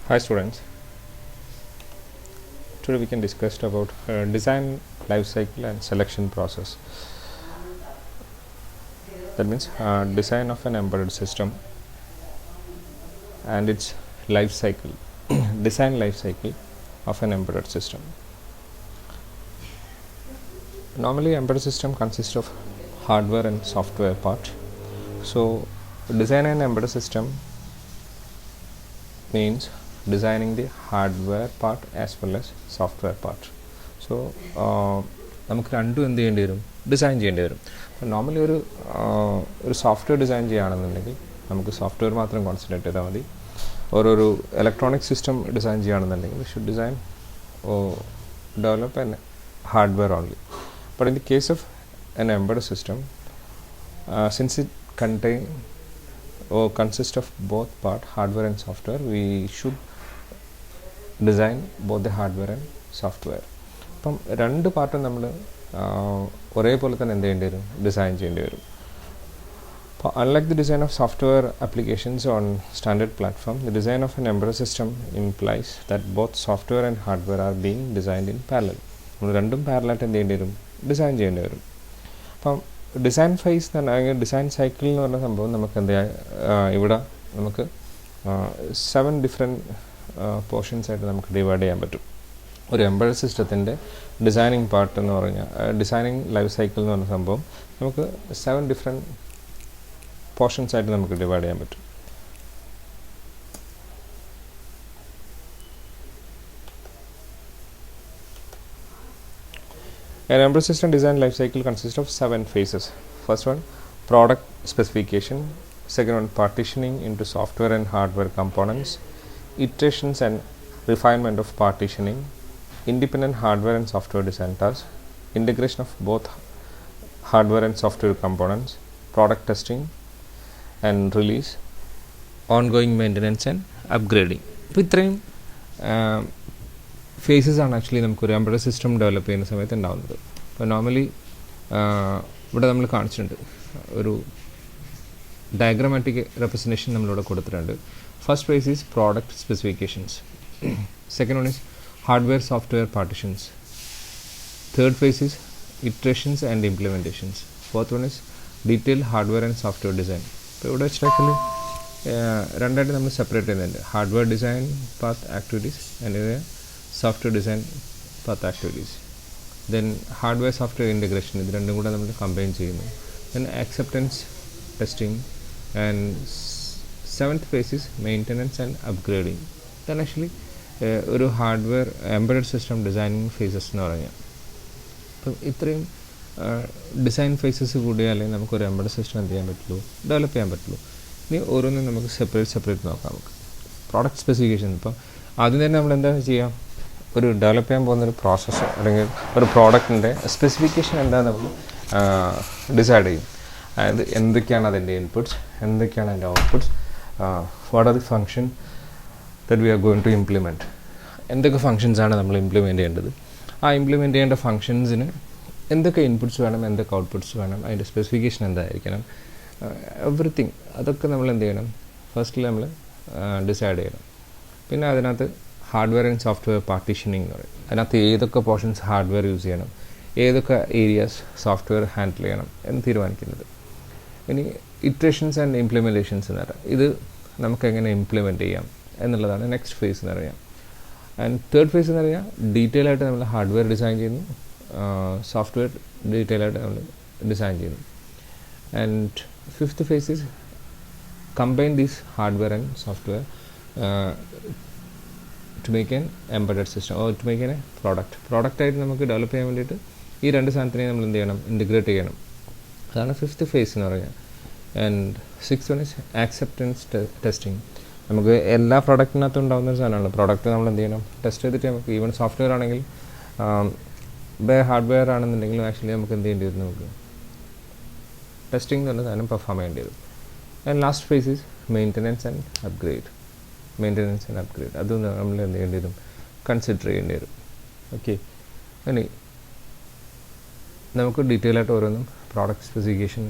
Hi students, today we can discuss about design life cycle and selection process. That means design of an embedded system and its life cycle, design life cycle of an embedded system. Normally embedded system consists of hardware and software part. So design an embedded system means designing the hardware part as well as software part. So നമുക്ക് രണ്ടും എന്ത് ചെയ്യേണ്ടി വരും, design ചെയ്യേണ്ടി വരും. അപ്പോൾ normally ഒരു software design ചെയ്യുകയാണെന്നുണ്ടെങ്കിൽ നമുക്ക് സോഫ്റ്റ്വെയർ മാത്രം കോൺസെൻട്രേറ്റ് ചെയ്താൽ മതി. ഒരു ഇലക്ട്രോണിക് സിസ്റ്റം ഡിസൈൻ ചെയ്യുകയാണെന്നുണ്ടെങ്കിൽ we should design or develop an hardware only. But in the case of an embedded system, since it contains or consists of both part hardware and software, we should design both the hardware and software. അപ്പം രണ്ട് പാർട്ടും നമ്മൾ ഒരേപോലെ തന്നെ എന്ത് ചെയ്യേണ്ടി വരും, design ചെയ്യേണ്ടി വരും. അപ്പോൾ unlike the design of software applications on standard platform, the design of an embedded system implies that both software and hardware are being designed in parallel. നമ്മൾ രണ്ടും പാരലായിട്ട് എന്ത് ചെയ്യേണ്ടി വരും, ഡിസൈൻ ചെയ്യേണ്ടി വരും. അപ്പം ഡിസൈൻ ഫേസ് എന്ന് പറഞ്ഞാൽ ഡിസൈൻ സൈക്കിൾ എന്ന് പറഞ്ഞ സംഭവം നമുക്ക് എന്താ ഇവിടെ നമുക്ക് 7 ഡിഫറെൻറ്റ് പോർഷൻസ് ആയിട്ട് നമുക്ക് ഡിവൈഡ് ചെയ്യാൻ പറ്റും. ഒരു എംബഡഡ് സിസ്റ്റത്തിൻ്റെ ഡിസൈനിങ് പാർട്ട് എന്ന് പറഞ്ഞാൽ ഡിസൈനിങ് ലൈഫ് സൈക്കിൾ എന്ന് പറഞ്ഞ സംഭവം നമുക്ക് 7 ഡിഫറെൻറ്റ് പോർഷൻസ് ആയിട്ട് നമുക്ക് ഡിവൈഡ് ചെയ്യാൻ പറ്റും. An embedded system design life cycle consists of 7 phases. First one, product specification. Second one, partitioning into software and hardware components. Iterations and refinement of partitioning. Independent hardware and software design tasks. Integration of both hardware and software components. Product testing and release. Ongoing maintenance and upgrading. അപ്പോൾ ഇത്രയും faces ആണ് actually നമുക്കൊരു embedded system develop ചെയ്യുന്ന സമയത്ത് ഉണ്ടാകുന്നത്. അപ്പോൾ normally ഇവിടെ നമ്മൾ കാണിച്ചിട്ടുണ്ട്, ഒരു ഡയഗ്രാമാറ്റിക് റെപ്രസെൻറ്റേഷൻ നമ്മളിവിടെ കൊടുത്തിട്ടുണ്ട്. First phase is product specifications. Second one is hardware software partitions. Third phase is iterations and implementations. Fourth one is detail hardware and software design. അപ്പോൾ ഇവിടെ വെച്ചിട്ട് ആക്ച്വലി രണ്ടായിട്ട് നമ്മൾ സെപ്പറേറ്റ് ചെയ്യുന്നുണ്ട്, hardware design path activities and software design path activities. Then hardware software integration, ഇത് രണ്ടും കൂടെ നമ്മൾ കമ്പൈൻ ചെയ്യുന്നു. Then acceptance testing and seventh phase is maintenance and upgrading. ഇതാണ് ആക്ച്വലി ഒരു hardware embedded system designing faces എന്ന് പറഞ്ഞാൽ. അപ്പം ഇത്രയും ഡിസൈൻ ഫേസസ് കൂടിയാലേ നമുക്കൊരു എംബഡഡ് സിസ്റ്റം എന്ത് ചെയ്യാൻ പറ്റുള്ളൂ, ഡെവലപ്പ് ചെയ്യാൻ പറ്റുള്ളൂ. ഇനി ഓരോന്നും നമുക്ക് സെപ്പറേറ്റ് നോക്കാം. നമുക്ക് പ്രോഡക്റ്റ് സ്പെസിഫിക്കേഷൻ, ഇപ്പം ആദ്യം തന്നെ നമ്മൾ എന്താ ചെയ്യാം, ഒരു ഡെവലപ്പ് ചെയ്യാൻ പോകുന്നൊരു പ്രോസസ്സ് അല്ലെങ്കിൽ ഒരു പ്രോഡക്റ്റിൻ്റെ സ്പെസിഫിക്കേഷൻ എന്താണെന്ന് നമ്മൾ ഡിസൈഡ് ചെയ്യും. അതായത് എന്തൊക്കെയാണ് അതിൻ്റെ ഇൻപുട്സ്, എന്തൊക്കെയാണ് അതിൻ്റെ outputs, what are the function that we are going to implement, എന്തൊക്കെ ഫങ്ഷൻസാണ് നമ്മൾ ഇംപ്ലിമെൻറ്റ് ചെയ്യേണ്ടത്, ആ ഇംപ്ലിമെൻറ്റ് ചെയ്യേണ്ട ഫങ്ഷൻസിന് എന്തൊക്കെ ഇൻപുട്സ് വേണം, എന്തൊക്കെ ഔട്ട്പുട്ട്സ് വേണം, അതിൻ്റെ സ്പെസിഫിക്കേഷൻ എന്തായിരിക്കണം, എവറിത്തിങ് അതൊക്കെ നമ്മൾ എന്ത് ചെയ്യണം, ഫസ്റ്റിൽ നമ്മൾ ഡിസൈഡ് ചെയ്യണം. പിന്നെ അതിനകത്ത് ഹാർഡ്വെയർ ആൻഡ് സോഫ്റ്റ്വെയർ പാർട്ടീഷനിങ് എന്ന് പറയും. അതിനകത്ത് ഏതൊക്കെ പോർഷൻസ് ഹാർഡ്വെയർ യൂസ് ചെയ്യണം, ഏതൊക്കെ ഏരിയാസ് സോഫ്റ്റ്വെയർ ഹാൻഡിൽ ചെയ്യണം എന്ന് തീരുമാനിക്കുന്നത്. ഇനി ഇറ്ററേഷൻസ് ആൻഡ് ഇംപ്ലിമെൻറ്റേഷൻസ് എന്ന് പറയാം, ഇത് നമുക്കെങ്ങനെ ഇംപ്ലിമെൻറ്റ് ചെയ്യാം എന്നുള്ളതാണ് നെക്സ്റ്റ് ഫേസ് എന്ന് പറയാം. ആൻഡ് തേർഡ് ഫേസ് എന്ന് പറയാം, ഡീറ്റെയിൽ ആയിട്ട് നമ്മൾ ഹാർഡ്വെയർ ഡിസൈൻ ചെയ്യുന്നു, സോഫ്റ്റ്വെയർ ഡീറ്റെയിൽ ആയിട്ട് നമ്മൾ ഡിസൈൻ ചെയ്യുന്നു. And fifth phase is combine these hardware and software to make an embedded system or to make an a പ്രോഡക്റ്റായിട്ട് നമുക്ക് ഡെവലപ്പ് ചെയ്യാൻ വേണ്ടിയിട്ട് ഈ രണ്ട് സാധനത്തിനെയും നമ്മൾ എന്ത് ചെയ്യണം, ഇൻറ്റിഗ്രേറ്റ് ചെയ്യണം. അതാണ് ഫിഫ്ത്ത് ഫേസ് എന്ന് പറയുക. And six one is acceptance testing. നമുക്ക് എല്ലാ പ്രോഡക്റ്റിനകത്തും ഉണ്ടാകുന്ന ഒരു സാധനമാണ്. പ്രോഡക്റ്റ് നമ്മൾ എന്ത് ചെയ്യണം, ടെസ്റ്റ് ചെയ്തിട്ട് നമുക്ക് ഈവൻ സോഫ്റ്റ്വെയർ ആണെങ്കിൽ ഹാർഡ്വെയർ ആണെന്നുണ്ടെങ്കിലും ആക്ച്വലി നമുക്ക് എന്ത് ചെയ്യേണ്ടി വരും, നമുക്ക് ടെസ്റ്റിംഗ് എന്ന് പറഞ്ഞ സാധനം പെർഫോം ചെയ്യേണ്ടി വരും. And last face is maintenance and upgrade. അത് നമ്മൾ എന്ത് ചെയ്യേണ്ടി വരും, കൺസിഡർ ചെയ്യേണ്ടി വരും. ഓക്കെ, ഇനി നമുക്ക് ഡീറ്റെയിൽ ആയിട്ട് ഓരോന്നും product specification,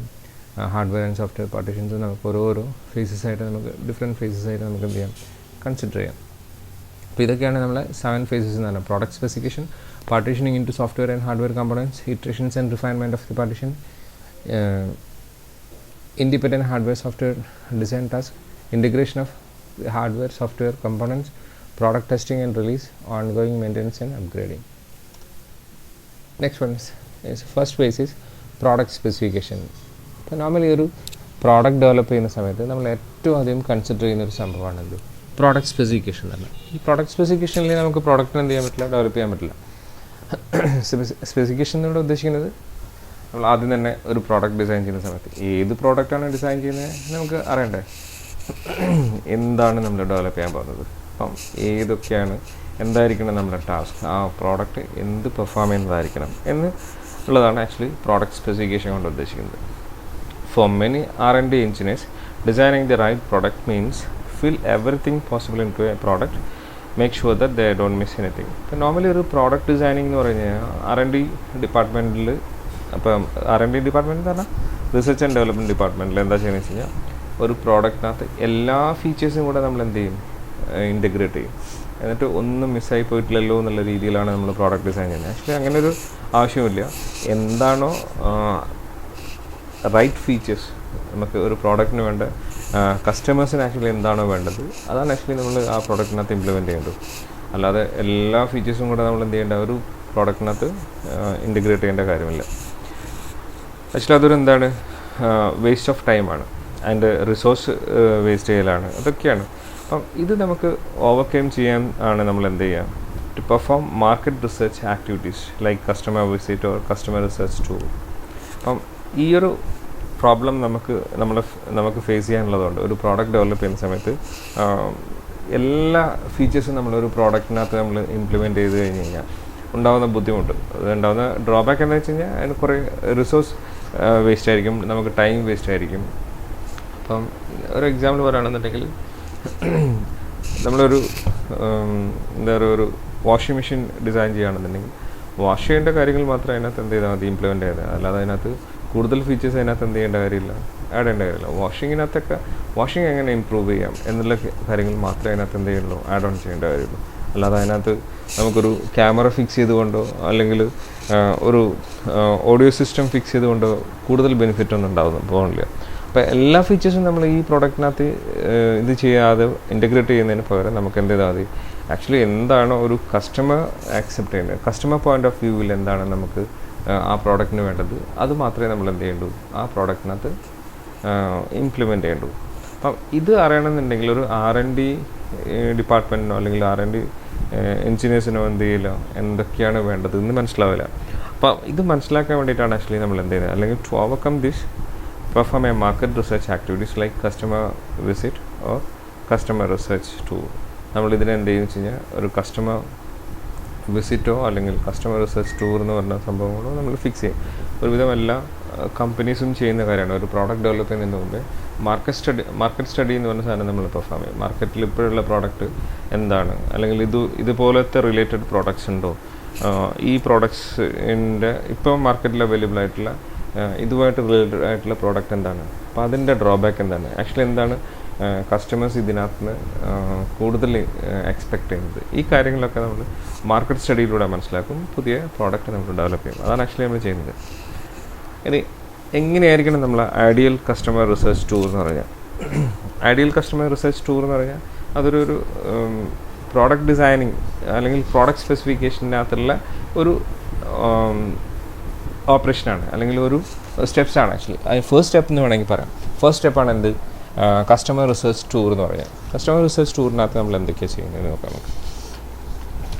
hardware and software partitions നമുക്ക് ഓരോ ഫേസസ് ആയിട്ട് നമുക്ക് ഡിഫറെൻറ്റ് ഫേസസ് ആയിട്ട് നമുക്ക് എന്ത് ചെയ്യാം, കൺസിഡർ ചെയ്യാം. അപ്പോൾ ഇതൊക്കെയാണ് നമ്മളെ 7 phases എന്ന് പറഞ്ഞാൽ. Product specification, partitioning into software and hardware components, iterations and refinement of the partition, independent hardware software design task, integration of hardware software components, product testing and release, ongoing maintenance and upgrading. Next one is first phase is product specification. അപ്പോൾ normally ഒരു product develop ചെയ്യുന്ന സമയത്ത് നമ്മൾ ഏറ്റവും അധികം consider ചെയ്യുന്ന ഒരു സംഭവമാണത് product specification തന്നെ. ഈ പ്രോഡക്റ്റ് സ്പെസിഫിക്കേഷനിൽ നമുക്ക് പ്രോഡക്റ്റിന് എന്ത് ചെയ്യാൻ പറ്റില്ല, ഡെവലപ്പ് ചെയ്യാൻ പറ്റില്ല. സ്പെസിഫിക്കേഷൻ എന്നോട് ഉദ്ദേശിക്കുന്നത് നമ്മൾ ആദ്യം തന്നെ ഒരു പ്രോഡക്റ്റ് ഡിസൈൻ ചെയ്യുന്ന സമയത്ത് ഏത് പ്രോഡക്റ്റാണ് ഡിസൈൻ ചെയ്യുന്നത് നമുക്ക് അറിയണ്ടേ, എന്താണ് നമ്മൾ ഡെവലപ്പ് ചെയ്യാൻ പോകുന്നത്, അപ്പം ഏതൊക്കെയാണ്, എന്തായിരിക്കണം നമ്മുടെ ടാസ്ക്, ആ പ്രോഡക്റ്റ് എന്ത് പെർഫോം ചെയ്യുന്നതായിരിക്കണം എന്ന് ഉള്ളതാണ് ആക്ച്വലി പ്രോഡക്റ്റ് സ്പെസിഫിക്കേഷൻ കൊണ്ട് ഉദ്ദേശിക്കുന്നത്. For many R&D engineers, designing the right product means fill everything possible into a product, make sure that they don't miss anything. ഇപ്പം നോർമലി ഒരു പ്രോഡക്റ്റ് ഡിസൈനിങ് എന്ന് പറഞ്ഞു കഴിഞ്ഞാൽ R&D ഡിപ്പാർട്ട്മെൻറ്റിൽ, അപ്പം R&D ഡിപ്പാർട്ട്മെൻറ്റ് എന്ന് പറഞ്ഞാൽ റിസർച്ച് ആൻഡ് ഡെവലപ്മെൻറ്റ് ഡിപ്പാർട്ട്മെൻറ്റിൽ എന്താ ചെയ്യുന്നത് വെച്ച് കഴിഞ്ഞാൽ ഒരു പ്രോഡക്റ്റിനകത്ത് എല്ലാ ഫീച്ചേഴ്സും കൂടെ നമ്മൾ എന്ത് ചെയ്യും, ഇൻറ്റഗ്രേറ്റ് ചെയ്യും. എന്നിട്ട് ഒന്നും മിസ്സായി പോയിട്ടില്ലല്ലോ എന്നുള്ള രീതിയിലാണ് നമ്മൾ പ്രോഡക്റ്റ് ഡിസൈൻ ചെയ്യുന്നത്. ആക്ച്വലി അങ്ങനെ ഒരു ആവശ്യമില്ല. എന്താണോ റൈറ്റ് ഫീച്ചേഴ്സ് നമുക്ക് ഒരു പ്രോഡക്റ്റിന് വേണ്ട, കസ്റ്റമേഴ്സിന് ആക്ച്വലി എന്താണോ വേണ്ടത് അതാണ് ആക്ച്വലി നമ്മൾ ആ പ്രോഡക്റ്റിനകത്ത് ഇംപ്ലിമെൻറ്റ് ചെയ്യേണ്ടത്. അല്ലാതെ എല്ലാ ഫീച്ചേഴ്സും കൂടെ നമ്മൾ എന്ത് ചെയ്യേണ്ട, ഒരു പ്രോഡക്റ്റിനകത്ത് ഇൻറ്റഗ്രേറ്റ് ചെയ്യേണ്ട കാര്യമില്ല. ആക്ച്വലി അതൊരു എന്താണ്, വേസ്റ്റ് ഓഫ് ടൈമാണ്, അതിൻ്റെ റിസോഴ്സ് വേസ്റ്റ് ചെയ്യലാണ്, അതൊക്കെയാണ്. അപ്പം ഇത് നമുക്ക് ഓവർകം ചെയ്യാൻ ആണ് നമ്മൾ എന്ത് ചെയ്യുക, to perform market research activities like customer visit or customer research tool. അപ്പം ഈ ഒരു പ്രോബ്ലം നമുക്ക് ഫേസ് ചെയ്യാനുള്ളതുകൊണ്ട് ഒരു പ്രോഡക്റ്റ് ഡെവലപ്പ് ചെയ്യുന്ന സമയത്ത് എല്ലാ ഫീച്ചേഴ്സും നമ്മളൊരു പ്രോഡക്റ്റിനകത്ത് നമ്മൾ ഇംപ്ലിമെൻറ്റ് ചെയ്ത് കഴിഞ്ഞ് കഴിഞ്ഞാൽ ഉണ്ടാകുന്ന ബുദ്ധിമുട്ട്, അതുണ്ടാകുന്ന ഡ്രോബാക്ക് എന്താ വെച്ച് കഴിഞ്ഞാൽ അതിന് കുറേ റിസോഴ്സ് വേസ്റ്റ് ആയിരിക്കും, നമുക്ക് ടൈം വേസ്റ്റ് ആയിരിക്കും. അപ്പം ഒരു എക്സാമ്പിൾ പറയുകയാണെന്നുണ്ടെങ്കിൽ നമ്മളൊരു എന്താ പറയുക, ഒരു വാഷിംഗ് മെഷീൻ ഡിസൈൻ ചെയ്യുകയാണെന്നുണ്ടെങ്കിൽ വാഷ് ചെയ്യേണ്ട കാര്യങ്ങൾ മാത്രം അതിനകത്ത് എന്ത് ചെയ്താൽ മതി, ഇംപ്ലിമെൻറ്റ് ചെയ്താൽ. അല്ലാതെ അതിനകത്ത് കൂടുതൽ ഫീച്ചേഴ്സ് അതിനകത്ത് എന്ത് ചെയ്യേണ്ട കാര്യമില്ല, ആഡ് ചെയ്യേണ്ട കാര്യമില്ല. വാഷിംഗ് എങ്ങനെ ഇമ്പ്രൂവ് ചെയ്യാം എന്നുള്ള കാര്യങ്ങൾ മാത്രമേ അതിനകത്ത് എന്ത് ചെയ്യുള്ളൂ, ആഡ് ഓൺ ചെയ്യേണ്ട കാര്യമുള്ളൂ. അല്ലാതെ അതിനകത്ത് നമുക്കൊരു ക്യാമറ ഫിക്സ് ചെയ്തുകൊണ്ടോ അല്ലെങ്കിൽ ഒരു ഓഡിയോ സിസ്റ്റം ഫിക്സ് ചെയ്തുകൊണ്ടോ കൂടുതൽ ബെനിഫിറ്റ് ഒന്നും പോകുന്നില്ല. അപ്പോൾ എല്ലാ ഫീച്ചേഴ്സും നമ്മൾ ഈ പ്രോഡക്റ്റിനകത്ത് ഇത് ചെയ്യാതെ ഇൻറ്റഗ്രേറ്റ് ചെയ്യുന്നതിന് പകരം നമുക്ക് എന്ത് ചെയ്താൽ മതി, ആക്ച്വലി എന്താണോ ഒരു കസ്റ്റമർ ആക്സെപ്റ്റ് ചെയ്യുന്നത്, കസ്റ്റമർ പോയിൻ്റ് ഓഫ് വ്യൂവിൽ എന്താണ് നമുക്ക് ആ പ്രോഡക്റ്റിന് വേണ്ടത് അത് മാത്രമേ നമ്മൾ എന്ത് ചെയ്യേണ്ടൂ, ആ പ്രോഡക്റ്റിനകത്ത് ഇംപ്ലിമെൻറ്റ് ചെയ്യേണ്ടൂ. അപ്പം ഇത് അറിയണമെന്നുണ്ടെങ്കിൽ ഒരു R&D ഡിപ്പാർട്ട്മെൻറ്റിനോ അല്ലെങ്കിൽ R&D എഞ്ചിനീയേഴ്സിനോ എന്ത് ചെയ്യില്ല, എന്തൊക്കെയാണ് വേണ്ടത് എന്ന് മനസ്സിലാവില്ല. അപ്പം ഇത് മനസ്സിലാക്കാൻ വേണ്ടിയിട്ടാണ് ആക്ച്വലി നമ്മൾ എന്ത് ചെയ്യുന്നത്, അല്ലെങ്കിൽ to overcome this perform a market research activities like customer visit or customer research tool. നമ്മളിതിനെ എന്ത് ചെയ്യുന്നു വെച്ച് കഴിഞ്ഞാൽ ഒരു കസ്റ്റമർ വിസിറ്റോ അല്ലെങ്കിൽ കസ്റ്റമർ റിസർച്ച് ടൂർ എന്ന് പറഞ്ഞ സംഭവങ്ങളോ നമ്മൾ ഫിക്സ് ചെയ്യും. ഒരുവിധം എല്ലാ കമ്പനീസും ചെയ്യുന്ന കാര്യമാണ്. ഒരു പ്രോഡക്റ്റ് ഡെവലപ്പ് ചെയ്യുന്നതിന് മുമ്പേ മാർക്കറ്റ് സ്റ്റഡി എന്ന് പറഞ്ഞ സാധനം നമ്മൾ പെർഫോം ചെയ്യും. മാർക്കറ്റിൽ ഇപ്പോഴുള്ള പ്രോഡക്റ്റ് എന്താണ്, അല്ലെങ്കിൽ ഇതുപോലത്തെ റിലേറ്റഡ് പ്രോഡക്ട്സ് ഉണ്ടോ, ഈ പ്രോഡക്ട്സിൻ്റെ ഇപ്പോൾ മാർക്കറ്റിൽ അവൈലബിൾ ആയിട്ടുള്ള ഇതുമായിട്ട് റിലേറ്റഡ് ആയിട്ടുള്ള പ്രോഡക്റ്റ് എന്താണ്, അപ്പോൾ അതിൻ്റെ ഡ്രോബാക്ക് എന്താണ്, ആക്ച്വലി എന്താണ് കസ്റ്റമേഴ്സ് ഇതിനകത്ത് നിന്ന് കൂടുതൽ എക്സ്പെക്റ്റ് ചെയ്യുന്നത്. ഈ കാര്യങ്ങളൊക്കെ നമ്മൾ മാർക്കറ്റ് സ്റ്റഡിയിലൂടെ മനസ്സിലാക്കും, പുതിയ പ്രോഡക്റ്റ് നമ്മൾ ഡെവലപ്പ് ചെയ്യും. അതാണ് ആക്ച്വലി നമ്മൾ ചെയ്യുന്നത്. ഇനി എങ്ങനെയായിരിക്കണം നമ്മൾ ഐഡിയൽ കസ്റ്റമർ റിസർച്ച് ടൂർ എന്ന് പറഞ്ഞാൽ? ഐഡിയൽ കസ്റ്റമർ റിസർച്ച് ടൂർ എന്ന് പറഞ്ഞാൽ അതൊരു പ്രോഡക്റ്റ് ഡിസൈനിങ് അല്ലെങ്കിൽ പ്രോഡക്റ്റ് സ്പെസിഫിക്കേഷനകത്തുള്ള ഒരു ഓപ്പറേഷനാണ്, അല്ലെങ്കിൽ ഒരു സ്റ്റെപ്സാണ് ആക്ച്വലി. ഫസ്റ്റ് സ്റ്റെപ്പ് എന്ന് വേണമെങ്കിൽ പറയാം. ഫസ്റ്റ് സ്റ്റെപ്പാണ് എന്ത്, കസ്റ്റമർ റിസർച്ച് ടൂർ എന്ന് പറയാം. കസ്റ്റമർ റിസർച്ച് ടൂറിനകത്ത് നമ്മൾ എന്തൊക്കെയാണ് ചെയ്യുന്നത് നോക്കാം നമുക്ക്.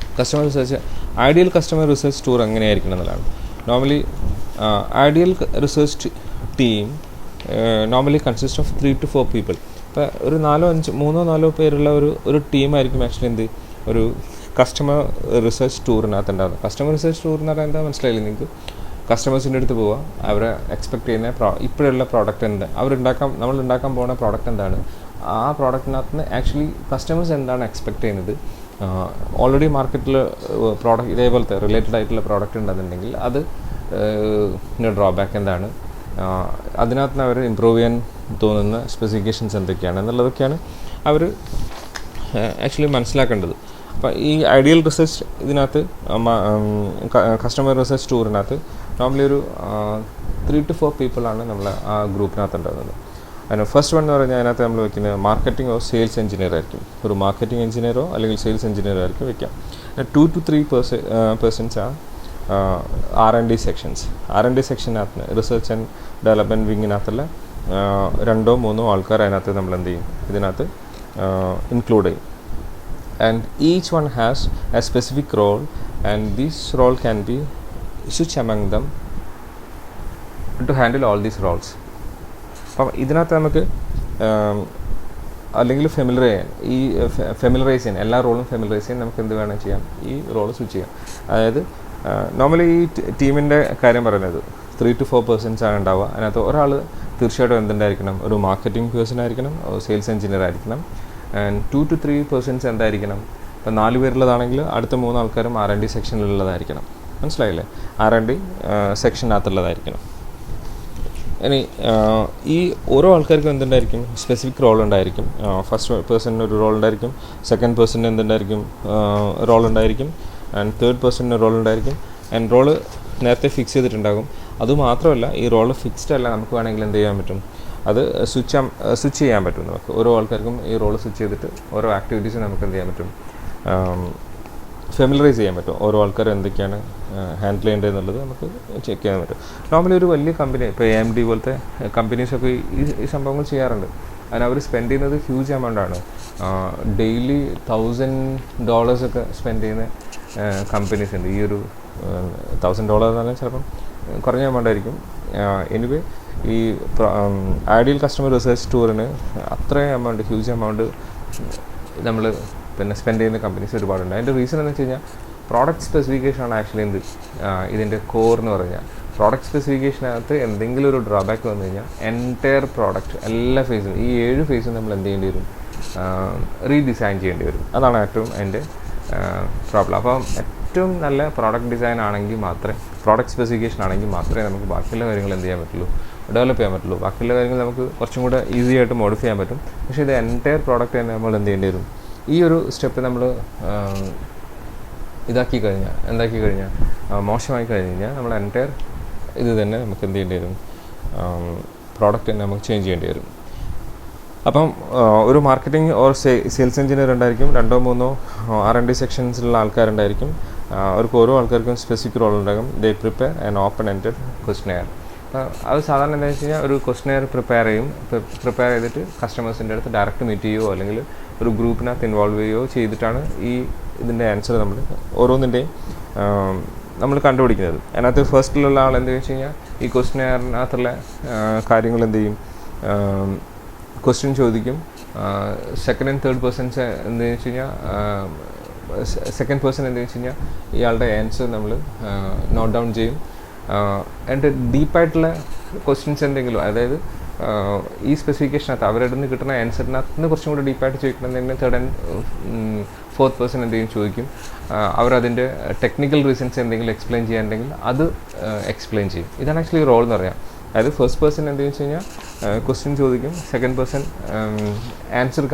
ഐഡിയൽ കസ്റ്റമർ റിസർച്ച് ടൂർ എങ്ങനെയായിരിക്കണം എന്നുള്ളതാണ്. Normally ideal research team normally consist of 3 to 4 people. ഇപ്പോൾ ഒരു 3-4 പേരുള്ള ഒരു ടീമായിരിക്കും ആക്ച്വലി എന്ത്, ഒരു കസ്റ്റമർ റിസർച്ച് ടൂറിനകത്ത് ഉണ്ടാകുന്നത്. കസ്റ്റമർ റിസർച്ച് ടൂർ എന്ന് പറഞ്ഞാൽ എന്താ മനസ്സിലായില്ലേ നിങ്ങൾക്ക്? കസ്റ്റമേഴ്സിൻ്റെ അടുത്ത് പോവുക, അവരെ എക്സ്പെക്റ്റ് ചെയ്യുന്ന ഇപ്പോഴുള്ള പ്രോഡക്റ്റ് എന്താ, നമ്മൾ ഉണ്ടാക്കാൻ പോകുന്ന പ്രോഡക്റ്റ് എന്താണ്, ആ പ്രോഡക്റ്റിനകത്ത് നിന്ന് ആക്ച്വലി കസ്റ്റമേഴ്സ് എന്താണ് എക്സ്പെക്റ്റ് ചെയ്യുന്നത്, ഓൾറെഡി മാർക്കറ്റിൽ പ്രോഡക്റ്റ് ഇതേപോലത്തെ റിലേറ്റഡ് ആയിട്ടുള്ള പ്രോഡക്റ്റ് ഉണ്ടെന്നുണ്ടെങ്കിൽ അത് ഡ്രോബാക്ക് എന്താണ്, അതിനകത്ത് നിന്ന് അവർ ഇമ്പ്രൂവ് ചെയ്യാൻ തോന്നുന്ന സ്പെസിഫിക്കേഷൻസ് എന്തൊക്കെയാണ് എന്നുള്ളതൊക്കെയാണ് അവർ ആക്ച്വലി മനസ്സിലാക്കേണ്ടത്. അപ്പോൾ ഈ ഐഡിയൽ റിസർച്ച് ഇതിനകത്ത് കസ്റ്റമർ റിസർച്ച് ടൂറിനകത്ത് നോർമലി ഒരു 3 to 4 പീപ്പിളാണ് നമ്മൾ ആ ഗ്രൂപ്പിനകത്ത് ഉണ്ടാകുന്നത്. അതിന് ഫസ്റ്റ് വൺ എന്ന് പറഞ്ഞാൽ അതിനകത്ത് നമ്മൾ വെക്കുന്നത് മാർക്കറ്റിംഗോ സെയിൽസ് എഞ്ചിനീയർ ആയിരിക്കും. ഒരു മാർക്കറ്റിംഗ് എഞ്ചിനീയറോ അല്ലെങ്കിൽ സെയിൽസ് എഞ്ചിനീയറോ ആയിരിക്കും വെക്കാം. 2 to 3 പേഴ്സൺസ് ആ R&D സെക്ഷൻസ്. R&D സെക്ഷനകത്ത് റിസർച്ച് ആൻഡ് ഡെവലപ്മെൻറ്റ് വിങ്ങിനകത്തുള്ള 2-3 ആൾക്കാർ അതിനകത്ത് നമ്മൾ എന്ത് ചെയ്യും, ഇതിനകത്ത് ഇൻക്ലൂഡ് ചെയ്യും. And each one has a specific role, and this role can be switched among them to handle all these roles. അപ്പം ഇതിനകത്ത് നമുക്ക് അല്ലെങ്കിൽ ഫെമിലറൈസ് ചെയ്യാൻ എല്ലാ റോളും ഫെമിലറൈസ് ചെയ്യാൻ നമുക്ക് എന്ത് വേണം ചെയ്യാം, ഈ റോൾ സ്വിച്ച് ചെയ്യാം. അതായത് നോർമലി ഈ ടീമിൻ്റെ കാര്യം പറയുന്നത് 3 to 4 പേഴ്സൺസ് ആണ് ഉണ്ടാവുക. അതിനകത്ത് ഒരാൾ തീർച്ചയായിട്ടും എന്തുണ്ടായിരിക്കണം, ഒരു മാർക്കറ്റിംഗ് പേഴ്സൺ ആയിരിക്കണം, സെയിൽസ് എഞ്ചിനീയർ ആയിരിക്കണം. ആൻഡ് 2 to 3 പേഴ്സൺസ് എന്തായിരിക്കണം, ഇപ്പം 4 പേരുള്ളതാണെങ്കിൽ അടുത്ത 3 ആൾക്കാരും R&D സെക്ഷനിലുള്ളതായിരിക്കണം. മനസ്സിലായില്ലേ? R&D സെക്ഷനകത്തുള്ളതായിരിക്കണം. ഇനി ഈ ഓരോ ആൾക്കാർക്കും എന്തുണ്ടായിരിക്കും, സ്പെസിഫിക് റോൾ ഉണ്ടായിരിക്കും. ഫസ്റ്റ് പേഴ്സണിന് ഒരു റോൾ ഉണ്ടായിരിക്കും, സെക്കൻഡ് പേഴ്സണിന് എന്തുണ്ടായിരിക്കും, റോൾ ഉണ്ടായിരിക്കും, ആൻഡ് തേർഡ് പേഴ്സണിന് റോൾ ഉണ്ടായിരിക്കും. ആൻഡ് റോള് നേരത്തെ ഫിക്സ് ചെയ്തിട്ടുണ്ടാകും. അതുമാത്രമല്ല, ഈ റോള് ഫിക്സ്ഡ് അല്ല, നമുക്ക് വേണമെങ്കിൽ എന്ത് ചെയ്യാൻ പറ്റും, അത് സ്വിച്ച് ചെയ്യാൻ പറ്റും. നമുക്ക് ഓരോ ആൾക്കാർക്കും ഈ റോള് സ്വിച്ച് ചെയ്തിട്ട് ഓരോ ആക്ടിവിറ്റീസ് നമുക്ക് എന്ത് ചെയ്യാൻ പറ്റും, ഫെമിലറൈസ് ചെയ്യാൻ പറ്റും. ഓരോ ആൾക്കാർ എന്തൊക്കെയാണ് ഹാൻഡിൽ ചെയ്യേണ്ടത് എന്നുള്ളത് നമുക്ക് ചെക്ക് ചെയ്യാൻ പറ്റും. നോർമലി ഒരു വലിയ കമ്പനി, ഇപ്പോൾ AMD പോലത്തെ കമ്പനീസൊക്കെ ഈ സംഭവങ്ങൾ ചെയ്യാറുണ്ട്. അതിനവർ സ്പെൻഡ് ചെയ്യുന്നത് ഹ്യൂജ് എമൗണ്ട് ആണ്. ഡെയിലി $1,000 ഒക്കെ സ്പെൻഡ് ചെയ്യുന്ന കമ്പനീസ് ഉണ്ട്. ഈ ഒരു $1,000 എന്ന് പറഞ്ഞാൽ ചിലപ്പം കുറഞ്ഞ എമൗണ്ട് ആയിരിക്കും. എനിവേ ഈ ഐഡിയൽ കസ്റ്റമർ റിസർച്ച് ടൂറിന് അത്രയും എമൗണ്ട്, ഹ്യൂജ് എമൗണ്ട് നമ്മൾ സ്പെൻഡ് ചെയ്യുന്ന കമ്പനീസ് ഒരുപാടുണ്ട്. അതിൻ്റെ റീസൺ എന്ന് വെച്ച് കഴിഞ്ഞാൽ പ്രോഡക്റ്റ് സ്പെസിഫിക്കേഷൻ ആണ് ആക്ച്വലി ഇതിൻ്റെ കോർ എന്ന് പറഞ്ഞാൽ. പ്രോഡക്റ്റ് സ്പെസിഫിക്കേഷനകത്ത് എന്തെങ്കിലും ഒരു ഡ്രോബാക്ക് വന്നു കഴിഞ്ഞാൽ എൻറ്റയർ പ്രോഡക്റ്റ് എല്ലാ ഫേസും, ഈ 7 ഫേസും നമ്മൾ എന്ത് ചെയ്യേണ്ടി വരും, റീഡിസൈൻ ചെയ്യേണ്ടി വരും. അതാണ് ഏറ്റവും അതിൻ്റെ പ്രോബ്ലം. അപ്പം ഏറ്റവും നല്ല പ്രോഡക്റ്റ് ഡിസൈൻ ആണെങ്കിൽ മാത്രമേ, പ്രോഡക്റ്റ് സ്പെസിഫിക്കേഷൻ ആണെങ്കിൽ മാത്രമേ നമുക്ക് ബാക്കിയുള്ള കാര്യങ്ങൾ എന്ത് ചെയ്യാൻ പറ്റുള്ളൂ, ഡെവലപ്പ് ചെയ്യാൻ പറ്റുള്ളൂ. ബാക്കിയുള്ള കാര്യങ്ങൾ നമുക്ക് കുറച്ചും കൂടെ ഈസി ആയിട്ട് മോഡിഫൈ ചെയ്യാൻ പറ്റും. പക്ഷേ ഇത് എൻറ്റയർ പ്രോഡക്റ്റ് തന്നെ നമ്മൾ എന്ത് ചെയ്യേണ്ടി വരും, ഈ ഒരു സ്റ്റെപ്പ് നമ്മൾ എന്താക്കി കഴിഞ്ഞാൽ മോശമായി കഴിഞ്ഞാൽ നമ്മൾ എൻറ്റയർ ഇത് തന്നെ നമുക്ക് എന്ത് ചെയ്യേണ്ടി വരും, പ്രോഡക്റ്റ് തന്നെ നമുക്ക് ചേഞ്ച് ചെയ്യേണ്ടി വരും. അപ്പം ഒരു മാർക്കറ്റിംഗ് ഓർ സെയിൽസ് എഞ്ചിനീയർ ഉണ്ടായിരിക്കും, 2-3 R&D സെക്ഷൻസിലുള്ള ആൾക്കാരുണ്ടായിരിക്കും. അവർക്ക് ഓരോ ആൾക്കാർക്കും സ്പെസിഫിക് റോൾ ഉണ്ടാകും. ദേ prepare and open ended questionnaire. അത് സാധാരണ എന്താണെന്ന് വെച്ച് കഴിഞ്ഞാൽ ഒരു ക്വസ്റ്റനെയർ പ്രിപ്പയർ ചെയ്തിട്ട് കസ്റ്റമേഴ്സിൻ്റെ അടുത്ത് ഡയറക്റ്റ് മീറ്റ് ചെയ്യുകയോ അല്ലെങ്കിൽ ഒരു ഗ്രൂപ്പിനകത്ത് ഇൻവോൾവ് ചെയ്യുകയോ ചെയ്തിട്ടാണ് ഇതിൻ്റെ ആൻസർ നമ്മൾ ഓരോന്നിൻ്റെയും നമ്മൾ കണ്ടുപിടിക്കുന്നത്. അതിനകത്ത് ഫസ്റ്റിലുള്ള ആൾ എന്താ വെച്ച് കഴിഞ്ഞാൽ ഈ ക്വസ്റ്റനെയറിനകത്തുള്ള കാര്യങ്ങൾ എന്ത് ചെയ്യും, ക്വസ്റ്റ്യൻ ചോദിക്കും. സെക്കൻഡ് ആൻഡ് തേർഡ് പേഴ്സൺസ് എന്താണെന്ന് വെച്ച് കഴിഞ്ഞാൽ സെക്കൻഡ് പേഴ്സൺ എന്താണെന്ന് വെച്ച് കഴിഞ്ഞാൽ ഇയാളുടെ ആൻസർ നമ്മൾ നോട്ട് ഡൗൺ ചെയ്യും. എന്നിട്ട് ഡീപ്പായിട്ടുള്ള ക്വസ്റ്റ്യൻസ് എന്തെങ്കിലും, അതായത് ഈ സ്പെസിഫിക്കേഷനകത്ത് അവരുടെ നിന്ന് കിട്ടുന്ന ആൻസറിനകത്ത് കുറച്ചും കൂടി ഡീപ്പായിട്ട് ചോദിക്കണമെന്നുണ്ടെങ്കിൽ തേർഡ് ആൻഡ് ഫോർത്ത് പേഴ്സൺ എന്തെങ്കിലും ചോദിക്കും. അവരതിൻ്റെ ടെക്നിക്കൽ റീസൺസ് എന്തെങ്കിലും എക്സ്പ്ലെയിൻ ചെയ്യാനുണ്ടെങ്കിൽ അത് എക്സ്പ്ലെയിൻ ചെയ്യും. ഇതാണ് ആക്ച്വലി റോൾ എന്ന് പറയാം. അതായത് ഫസ്റ്റ് പേഴ്സൺ എന്തെന്ന് വെച്ച് കഴിഞ്ഞാൽ ക്വസ്റ്റ്യൻ ചോദിക്കും, സെക്കൻഡ് പേഴ്സൺ ആൻസർ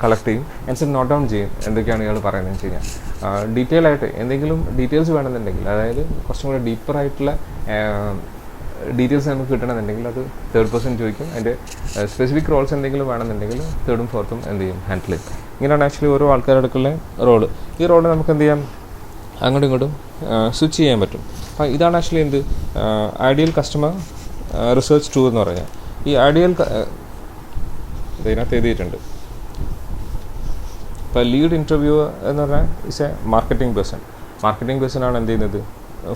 കളക്ട് ചെയ്യും, ആൻസർ നോട്ട് ഡൗൺ ചെയ്യും, എന്തൊക്കെയാണ് ഇയാൾ പറയുന്നത് വെച്ച് കഴിഞ്ഞാൽ. ഡീറ്റെയിൽ ആയിട്ട് എന്തെങ്കിലും ഡീറ്റെയിൽസ് വേണമെന്നുണ്ടെങ്കിൽ, അതായത് കുറച്ചും കൂടെ ഡീപ്പറായിട്ടുള്ള ഡീറ്റെയിൽസ് നമുക്ക് കിട്ടണമെന്നുണ്ടെങ്കിൽ അത് തേർഡ് പേഴ്സൺ ചോദിക്കും. അതിൻ്റെ സ്പെസിഫിക് റോൾസ് എന്തെങ്കിലും വേണമെന്നുണ്ടെങ്കിൽ തേർഡും ഫോർത്തും എന്ത് ചെയ്യും, ഹാൻഡിൽ ചെയ്യും. ഇങ്ങനെയാണ് ആക്ച്വലി ഓരോ ആൾക്കാരെടുക്കുള്ള റോള്. ഈ റോള് നമുക്ക് എന്ത് ചെയ്യാം, അങ്ങോട്ടും ഇങ്ങോട്ടും സ്വിച്ച് ചെയ്യാൻ പറ്റും. അപ്പോൾ ഇതാണ് actually ideal customer research tour എന്ന് പറഞ്ഞാൽ. ഈ ഐഡിയൽ ഇതിനകത്ത് എഴുതിയിട്ടുണ്ട്. ഇപ്പോൾ ലീഡ് ഇൻ്റർവ്യൂ എന്ന് പറഞ്ഞാൽ ഇസ് എ മാർക്കറ്റിംഗ് പേഴ്സൺ ആണ് എന്ത് ചെയ്യുന്നത്,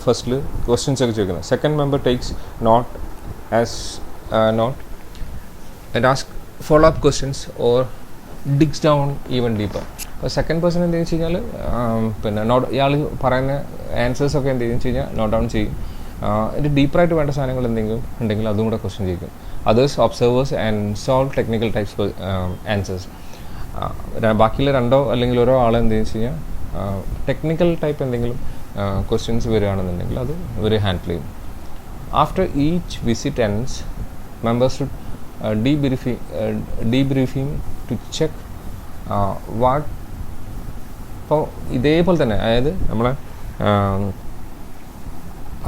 ഫസ്റ്റിൽ ക്വസ്റ്റ്യൻസ് ഒക്കെ ചോദിക്കുന്നത്. Second member takes note and ask follow up questions or digs down even deeper. അപ്പോൾ സെക്കൻഡ് പേഴ്സൺ എന്ത് ചെയ്യുന്നു വെച്ച് കഴിഞ്ഞാൽ ഇയാൾ പറയുന്ന ആൻസേഴ്സൊക്കെ എന്ത് ചെയ്യുന്നു വെച്ച് കഴിഞ്ഞാൽ നോട്ട് ഡൗൺ ചെയ്യും. ഇതിൻ്റെ ഡീപ്പറായിട്ട് വേണ്ട സാധനങ്ങൾ എന്തെങ്കിലും ഉണ്ടെങ്കിൽ അതും കൂടെ ക്വസ്റ്റ്യൻ ചെയ്യും. Others observers and solve technical types answers. ബാക്കിയുള്ള 2 അല്ലെങ്കിൽ ഓരോ ആൾ എന്ത് ചെയ്യുന്നു വെച്ച് കഴിഞ്ഞാൽ ടെക്നിക്കൽ ടൈപ്പ് എന്തെങ്കിലും ക്വസ്റ്റ്യൻസ് വരികയാണെന്നുണ്ടെങ്കിൽ അത് ഇവർ ഹാൻഡിൽ ചെയ്യും. After each visit ends members should debriefing to check what അപ്പോൾ ഇതേപോലെ തന്നെ, അതായത് നമ്മളെ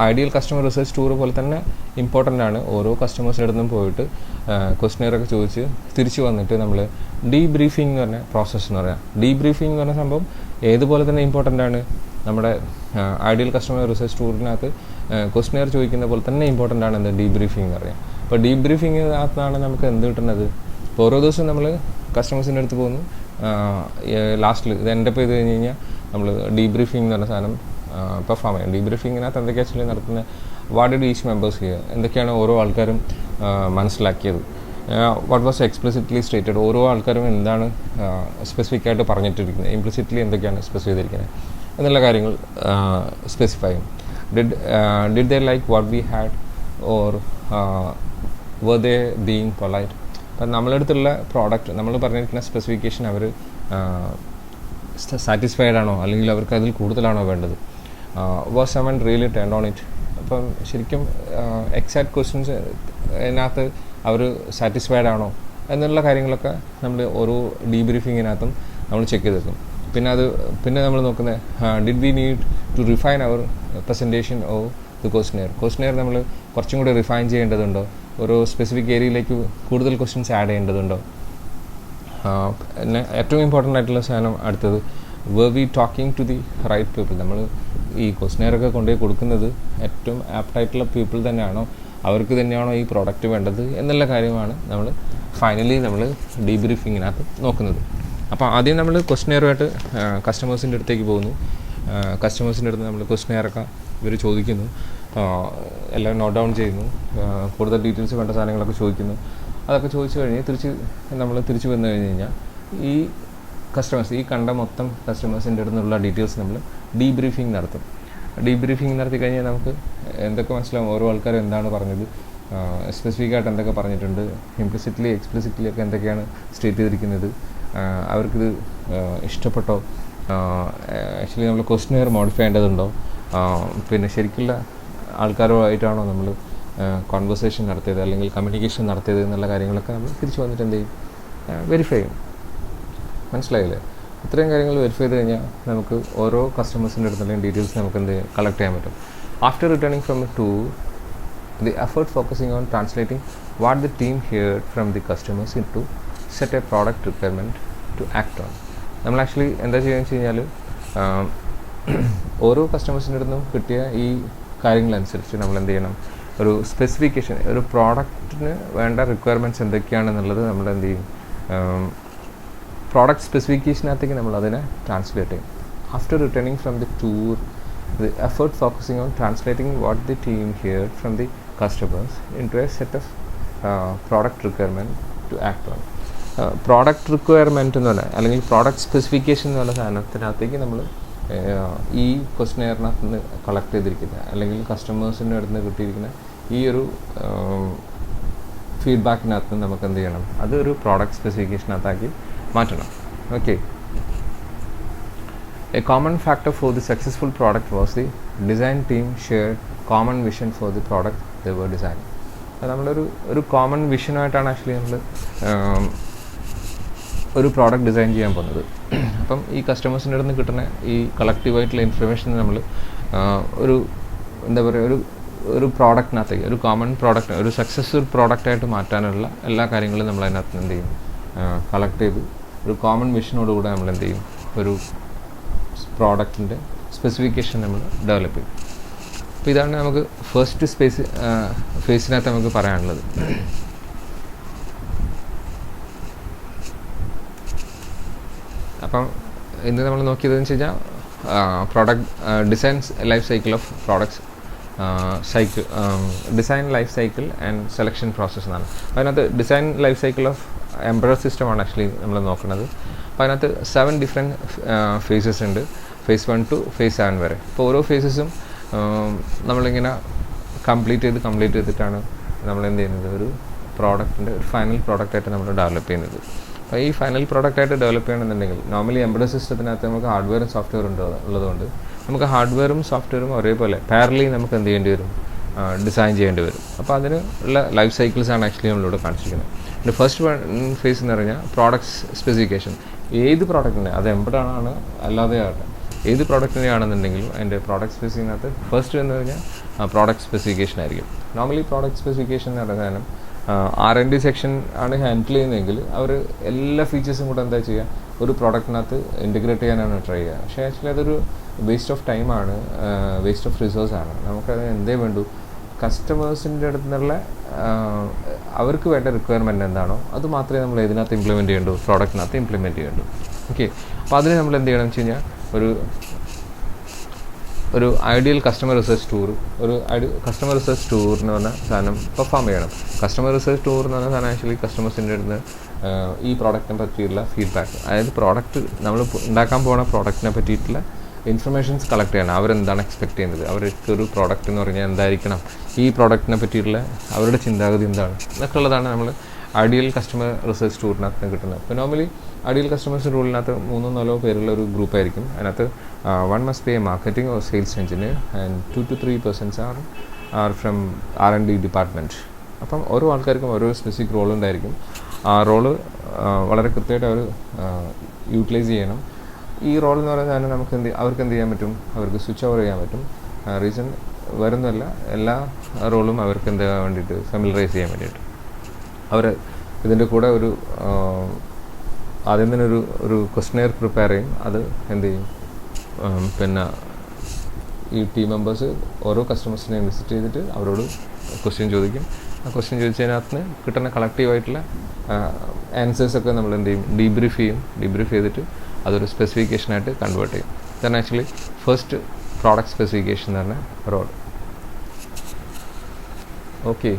ഐഡിയൽ കസ്റ്റമർ റിസർച്ച് ടൂർ പോലെ തന്നെ ഇമ്പോർട്ടൻ്റ് ആണ്. ഓരോ കസ്റ്റമേഴ്സിൻ്റെ അടുത്തും പോയിട്ട് ക്വസ്റ്റ്യനെയറൊക്കെ ചോദിച്ച് തിരിച്ച് വന്നിട്ട് നമ്മൾ ഡീബ്രീഫിംഗ് എന്ന് പറഞ്ഞ പ്രോസസ്സ് എന്ന് പറയാം. ഡീബ്രീഫിംഗ് എന്ന് പറഞ്ഞ സംഭവം ഏതുപോലെ തന്നെ ഇമ്പോർട്ടൻ്റ് ആണ്. നമ്മുടെ ഐഡിയൽ കസ്റ്റമർ റിസർച്ച് ടൂറിനകത്ത് ക്വസ്റ്റ്യനെയർ ചോദിക്കുന്ന പോലെ തന്നെ ഇമ്പോർട്ടൻ്റ് ആണ് എന്ത് ഡീബ്രീഫിംഗ് എന്ന് പറയാം. അപ്പോൾ ഡീബ്രീഫിങ്ങിനകത്താണ് നമുക്ക് എന്ത് കിട്ടുന്നത്. ഇപ്പോൾ ഓരോ ദിവസവും നമ്മൾ കസ്റ്റമേഴ്സിൻ്റെ അടുത്ത് പോകുന്നു, ലാസ്റ്റിൽ ഇത് എൻ്റെ ഇപ്പോൾ ഇത് കഴിഞ്ഞ് കഴിഞ്ഞാൽ നമ്മൾ ഡീബ്രീഫിംഗ് എന്ന് പറഞ്ഞ സാധനം പെർഫോം ചെയ്യും. ഡീബ്രീഫിങ്ങിനകത്ത് എന്തൊക്കെ ആക്ച്വലി നടത്തുന്നത്, വാട്ട് ഡിഡ് ഈച്ച് മെമ്പേഴ്സ് ചെയ്യുക, എന്തൊക്കെയാണ് ഓരോ ആൾക്കാരും മനസ്സിലാക്കിയത്, വാട്ട് വാസ് എക്സ്പ്ലിസിറ്റ്ലി സ്റ്റേറ്റഡ്, ഓരോ ആൾക്കാരും എന്താണ് സ്പെസിഫിക് ആയിട്ട് പറഞ്ഞിട്ടിരിക്കുന്നത്, ഇംപ്ലിസിറ്റ്ലി എന്തൊക്കെയാണ് സ്പെസിഫൈ ചെയ്തിരിക്കുന്നത് എന്നുള്ള കാര്യങ്ങൾ സ്പെസിഫൈ ചെയ്യും. Did they like what we had or were they being polite. അപ്പം നമ്മളടുത്തുള്ള പ്രോഡക്റ്റ് നമ്മൾ പറഞ്ഞിരിക്കുന്ന സ്പെസിഫിക്കേഷൻ അവർ സാറ്റിസ്ഫൈഡ് ആണോ, അല്ലെങ്കിൽ അവർക്ക് അതിൽ കൂടുതലാണോ വേണ്ടത്, was someone really turned on it. അപ്പം ശരിക്കും എക്സാക്ട് ക്വസ്റ്റ്യൻസ് അതിനകത്ത് അവർ സാറ്റിസ്ഫൈഡ് ആണോ എന്നുള്ള കാര്യങ്ങളൊക്കെ നമ്മൾ ഓരോ ഡീബ്രീഫിങ്ങിനകത്തും നമ്മൾ ചെക്ക് ചെയ്ത് വെക്കും. പിന്നെ നമ്മൾ നോക്കുന്നത് did we need to refine our presentation or the questionnaire നമ്മൾ കുറച്ചും കൂടി റിഫൈൻ ചെയ്യേണ്ടതുണ്ടോ, ഓരോ സ്പെസിഫിക് ഏരിയയിലേക്ക് കൂടുതൽ ക്വസ്റ്റ്യൻസ് ആഡ് ചെയ്യേണ്ടതുണ്ടോ. പിന്നെ ഏറ്റവും ഇമ്പോർട്ടൻ്റ് ആയിട്ടുള്ള സാധനം അടുത്തത്, were we talking to the right people. നമ്മൾ ഈ ക്വസ്റ്റ്യനെയറൊക്കെ കൊണ്ടുപോയി കൊടുക്കുന്നത് ഏറ്റവും ആപ്റ്റായിട്ടുള്ള പീപ്പിൾ തന്നെയാണോ, അവർക്ക് തന്നെയാണോ ഈ പ്രോഡക്റ്റ് വേണ്ടത് എന്നുള്ള കാര്യമാണ് നമ്മൾ ഫൈനലി നമ്മൾ ഡീബ്രീഫിങ്ങിനകത്ത് നോക്കുന്നത്. അപ്പോൾ ആദ്യം നമ്മൾ ക്വസ്റ്റ്യനെയറുമായിട്ട് കസ്റ്റമേഴ്സിൻ്റെ അടുത്തേക്ക് പോകുന്നു. കസ്റ്റമേഴ്സിൻ്റെ അടുത്ത് നമ്മൾ ക്വസ്റ്റ്യനെയറൊക്കെ ഇവർ ചോദിക്കുന്നു, എല്ലാം നോട്ട് ഡൗൺ ചെയ്യുന്നു, കൂടുതൽ ഡീറ്റെയിൽസ് വേണ്ട സാധനങ്ങളൊക്കെ ചോദിക്കുന്നു. അതൊക്കെ ചോദിച്ചു കഴിഞ്ഞ് തിരിച്ച് വന്നു കഴിഞ്ഞ് കഴിഞ്ഞാൽ ഈ കസ്റ്റമേഴ്സ്, ഈ കണ്ട മൊത്തം കസ്റ്റമേഴ്സിൻ്റെ അടുത്തുള്ള ഡീറ്റെയിൽസ് നമ്മൾ ഡീബ്രീഫിംഗ് നടത്തും. ഡീബ്രീഫിംഗ് നടത്തി കഴിഞ്ഞാൽ നമുക്ക് എന്തൊക്കെ മനസ്സിലാവും, ഓരോ ആൾക്കാരും എന്താണ് പറഞ്ഞത്, സ്പെസിഫിക് ആയിട്ട് എന്തൊക്കെ പറഞ്ഞിട്ടുണ്ട്, ഇംപ്ലിസിറ്റ്ലി എക്സ്പ്ലിസിറ്റ്ലി ഒക്കെ എന്തൊക്കെയാണ് സ്റ്റേറ്റ് ചെയ്തിരിക്കുന്നത്, അവർക്കിത് ഇഷ്ടപ്പെട്ടോ, ആക്ച്വലി നമ്മൾ ക്വസ്റ്റ്യനെയർ മോഡിഫൈ ചെയ്യേണ്ടതുണ്ടോ, പിന്നെ ശരിക്കുള്ള ആൾക്കാരുമായിട്ടാണോ നമ്മൾ കോൺവെർസേഷൻ നടത്തിയത് അല്ലെങ്കിൽ കമ്മ്യൂണിക്കേഷൻ നടത്തിയത് എന്നുള്ള കാര്യങ്ങളൊക്കെ നമ്മൾ തിരിച്ച് വന്നിട്ട് എന്ത് ചെയ്യും, വെരിഫൈ ചെയ്യും. മനസ്സിലായില്ലേ? ഇത്രയും കാര്യങ്ങൾ വെരിഫൈ ചെയ്ത് കഴിഞ്ഞാൽ നമുക്ക് ഓരോ കസ്റ്റമേഴ്സിൻ്റെ അടുത്തുള്ള ഡീറ്റെയിൽസ് നമുക്ക് എന്ത് കളക്ട് ചെയ്യാൻ പറ്റും. After returning from the tour, the effort focusing on translating what the team heard from the customers into set a product requirement to act on. നമ്മൾ ആക്ച്വലി എന്താ ചെയ്യുകയെന്ന് വെച്ച് കഴിഞ്ഞാൽ ഓരോ കസ്റ്റമേഴ്സിൻ്റെ അടുത്തും കിട്ടിയ ഈ കാര്യങ്ങളനുസരിച്ച് നമ്മൾ എന്ത് ചെയ്യണം, ഒരു സ്പെസിഫിക്കേഷൻ, ഒരു പ്രോഡക്റ്റിന് വേണ്ട റിക്വയർമെൻറ്റ്സ് എന്തൊക്കെയാണെന്നുള്ളത് നമ്മൾ എന്ത് ചെയ്യും, പ്രോഡക്റ്റ് സ്പെസിഫിക്കേഷനകത്തേക്ക് നമ്മൾ അതിനെ ട്രാൻസ്ലേറ്റ് ചെയ്യും. After returning from the tour, the effort focusing on translating what the team heard from the customers into a set of product requirement to act on. Product requirement എന്ന് പറഞ്ഞാൽ അല്ലെങ്കിൽ product specification എന്ന് പറഞ്ഞ സാധനത്തിനകത്തേക്ക് നമ്മൾ ഈ ക്വസ്റ്റ്യനെയറിനകത്ത് നിന്ന് collect ചെയ്തിരിക്കുന്ന അല്ലെങ്കിൽ കസ്റ്റമേഴ്സിൻ്റെ അടുത്ത് നിന്ന് കിട്ടിയിരിക്കുന്ന ഈ ഒരു ഫീഡ്ബാക്കിനകത്ത് നിന്ന് നമുക്ക് എന്ത് ചെയ്യണം, അതൊരു പ്രോഡക്റ്റ് സ്പെസിഫിക്കേഷനകത്താക്കി മാറ്റണം. Okay. A common factor for the successful product was the design team shared common vision for the product they were designing. നമ്മളൊരു കോമൺ വിഷനുമായിട്ടാണ് ആക്ച്വലി നമ്മൾ ഒരു പ്രോഡക്റ്റ് ഡിസൈൻ ചെയ്യാൻ പോകുന്നത്. അപ്പം ഈ കസ്റ്റമേഴ്സിൻ്റെ അടുത്ത് നിന്ന് കിട്ടുന്ന ഈ കളക്റ്റീവായിട്ടുള്ള ഇൻഫർമേഷൻ നമ്മൾ ഒരു എന്താ പറയുക, ഒരു പ്രോഡക്റ്റിനകത്തേക്ക്, ഒരു കോമൺ പ്രോഡക്റ്റ്, ഒരു സക്സസ്ഫുൾ പ്രോഡക്റ്റായിട്ട് മാറ്റാനുള്ള എല്ലാ കാര്യങ്ങളും നമ്മൾ അതിനകത്ത് എന്ത് ചെയ്യും, കളക്ട് ചെയ്ത് ഒരു കോമൺ വിഷനോടുകൂടെ നമ്മൾ എന്ത് ചെയ്യും, ഒരു പ്രോഡക്റ്റിൻ്റെ സ്പെസിഫിക്കേഷൻ നമ്മൾ ഡെവലപ്പ് ചെയ്യും. അപ്പോൾ ഇതാണ് നമുക്ക് ഫസ്റ്റ് ഫേസിനകത്ത് നമുക്ക് പറയാനുള്ളത്. അപ്പം ഇന്ന് നമ്മൾ നോക്കിയതെന്ന് വെച്ച് കഴിഞ്ഞാൽ product design life cycle of products design life cycle and selection process എന്നാണ്. അതിനകത്ത് design life cycle of embroidery സിസ്റ്റമാണ് ആക്ച്വലി നമ്മൾ നോക്കുന്നത്. അപ്പോൾ അതിനകത്ത് 7 ഡിഫറെൻറ്റ് ഫേസസ് ഉണ്ട്, phase 1 to phase 7 വരെ. അപ്പോൾ ഓരോ ഫേസസും നമ്മളിങ്ങനെ കംപ്ലീറ്റ് ചെയ്തിട്ടാണ് നമ്മൾ എന്ത് ചെയ്യുന്നത്, ഒരു പ്രോഡക്റ്റിൻ്റെ ഒരു ഫൈനൽ പ്രോഡക്റ്റായിട്ട് നമ്മൾ ഡെവലപ്പ് ചെയ്യുന്നത്. അപ്പോൾ ഈ ഫൈനൽ പ്രോഡക്റ്റായിട്ട് ഡെവലപ്പ് ചെയ്യണമെന്നുണ്ടെങ്കിൽ നോർമലി എംബ്രോയ്ഡറി സിസ്റ്റത്തിനകത്ത് നമുക്ക് ഹാർഡ്വെയറും സോഫ്റ്റ്വെയറും ഉള്ളതുകൊണ്ട് നമുക്ക് ഹാർഡ്വെയറും സോഫ്റ്റ്വെയറും ഒരേപോലെ പാരലി നമുക്ക് എന്ത് ചെയ്യേണ്ടി വരും, ഡിസൈൻ ചെയ്യേണ്ടി വരും. അപ്പോൾ അതിന് ഉള്ള ലൈഫ് സൈക്കിൾസാണ് ആക്ച്വലി നമ്മളിവിടെ കാണിച്ചിരിക്കുന്നത്. ഫസ്റ്റ് ഫേസ് എന്ന് പറഞ്ഞാൽ പ്രോഡക്ട്സ് സ്പെസിഫിക്കേഷൻ. ഏത് പ്രോഡക്റ്റിനെ അത് എംബഡാണ് അല്ലാതെ ആകട്ടെ ഏത് പ്രോഡക്റ്റിനെയാണെന്നുണ്ടെങ്കിലും അതിൻ്റെ പ്രോഡക്റ്റ് സ്പെസിഫിക്കിനകത്ത് ഫസ്റ്റ് എന്ന് പറഞ്ഞാൽ പ്രോഡക്റ്റ് സ്പെസിഫിക്കേഷൻ ആയിരിക്കും. നോർമലി പ്രോഡക്റ്റ് സ്പെസിഫിക്കേഷൻ എന്ന് പറഞ്ഞാൽ R&D സെക്ഷൻ ആണ് ഹാൻഡിൽ ചെയ്യുന്നതെങ്കിൽ അവർ എല്ലാ ഫീച്ചേഴ്സും കൂടെ എന്താ ചെയ്യുക, ഒരു പ്രോഡക്റ്റിനകത്ത് ഇൻറ്റഗ്രേറ്റ് ചെയ്യാനാണ് ട്രൈ ചെയ്യുക. പക്ഷേ ആക്ച്വലി അതൊരു വേസ്റ്റ് ഓഫ് ടൈമാണ്, വേസ്റ്റ് ഓഫ് റിസോഴ്സാണ്. നമുക്കത് എന്തേ വേണ്ടു, കസ്റ്റമേഴ്സിൻ്റെ അടുത്ത് നിന്നുള്ള അവർക്ക് വേണ്ട റിക്വയർമെൻറ്റ് എന്താണോ അത് മാത്രമേ നമ്മൾ ഇതിനകത്ത് ഇംപ്ലിമെൻറ്റ് ചെയ്യേണ്ടൂ, പ്രോഡക്റ്റിനകത്ത് ഇംപ്ലിമെൻറ്റ് ചെയ്യേണ്ടൂ. ഓക്കെ, അപ്പോൾ അതിന് നമ്മൾ എന്ത് ചെയ്യണം വെച്ച് കഴിഞ്ഞാൽ ഒരു ideal customer research tour, customer research tour എന്ന് പറഞ്ഞ സാധനം പെർഫോം ചെയ്യണം. കസ്റ്റമർ റിസർച്ച് ടൂർ എന്ന് പറഞ്ഞ സാധനം ആക്ച്വലി കസ്റ്റമേഴ്സിൻ്റെ അടുത്ത് ഈ പ്രോഡക്റ്റിനെ പറ്റിയുള്ള ഫീഡ്ബാക്ക്, അതായത് പ്രോഡക്റ്റ് നമ്മൾ ഉണ്ടാക്കാൻ പോകുന്ന പ്രോഡക്റ്റിനെ പറ്റിയിട്ടുള്ള ഇൻഫർമേഷൻസ് കളക്ട് ചെയ്യണം. അവരെന്താണ് എക്സ്പെക്ട് ചെയ്യുന്നത്, അവർക്ക് ഒരു പ്രോഡക്റ്റ് എന്ന് പറഞ്ഞാൽ എന്തായിരിക്കണം, ഈ പ്രോഡക്റ്റിനെ പറ്റിയിട്ടുള്ള അവരുടെ ചിന്താഗതി എന്താണ് എന്നൊക്കെ ഉള്ളതാണ് നമ്മൾ ഐഡിയൽ കസ്റ്റമർ റിസർച്ച് ടൂറിനകത്ത് കിട്ടുന്നത്. അപ്പോൾ നോർമലി ഐഡിയൽ കസ്റ്റമേഴ്സ് ടൂറിനകത്ത് 3-4 പേരുള്ള ഒരു ഗ്രൂപ്പായിരിക്കും. അതിനകത്ത് 1 must be a marketing or sales engineer and 2 to 3 persons are from R&D department. അപ്പം ഓരോ ആൾക്കാർക്കും ഓരോ സ്പെസിഫിക് റോൾ ഉണ്ടായിരിക്കും. ആ റോള് വളരെ കൃത്യമായിട്ട് അവർ യൂട്ടിലൈസ് ചെയ്യണം. ഈ റോൾ എന്ന് പറയുന്നത് നമുക്ക് അവർക്ക് എന്ത് ചെയ്യാൻ പറ്റും, അവർക്ക് സ്വിച്ച് ഓവർ ചെയ്യാൻ പറ്റും. റീസൺ വരുന്നതല്ല, എല്ലാ റോളും അവർക്ക് എന്താ വേണ്ടിയിട്ട് ഫെമിലറൈസ് ചെയ്യാൻ വേണ്ടിയിട്ട് അവർ ഇതിൻ്റെ കൂടെ ആദ്യം തന്നെ ഒരു ക്വസ്റ്റനെയർ പ്രിപ്പയർ ചെയ്യും. അത് എന്ത് ചെയ്യും, പിന്നെ ഈ ടീം മെമ്പേഴ്സ് ഓരോ കസ്റ്റമേഴ്സിനെ വിസിറ്റ് ചെയ്തിട്ട് അവരോട് ക്വസ്റ്റ്യൻ ചോദിക്കും. ആ ക്വസ്റ്റ്യൻ ചോദിച്ചതിനകത്ത് കിട്ടുന്ന കളക്റ്റീവായിട്ടുള്ള ആൻസേഴ്സൊക്കെ നമ്മൾ എന്ത് ചെയ്യും, ഡീബ്രീഫ് ചെയ്തിട്ട് അതൊരു സ്പെസിഫിക്കേഷനായിട്ട് കൺവേർട്ട് ചെയ്യും. ഇതാണ് ആക്ച്വലി ഫസ്റ്റ് പ്രോഡക്റ്റ് സ്പെസിഫിക്കേഷൻ എന്ന് പറഞ്ഞ റോൾ. Okay,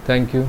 thank you.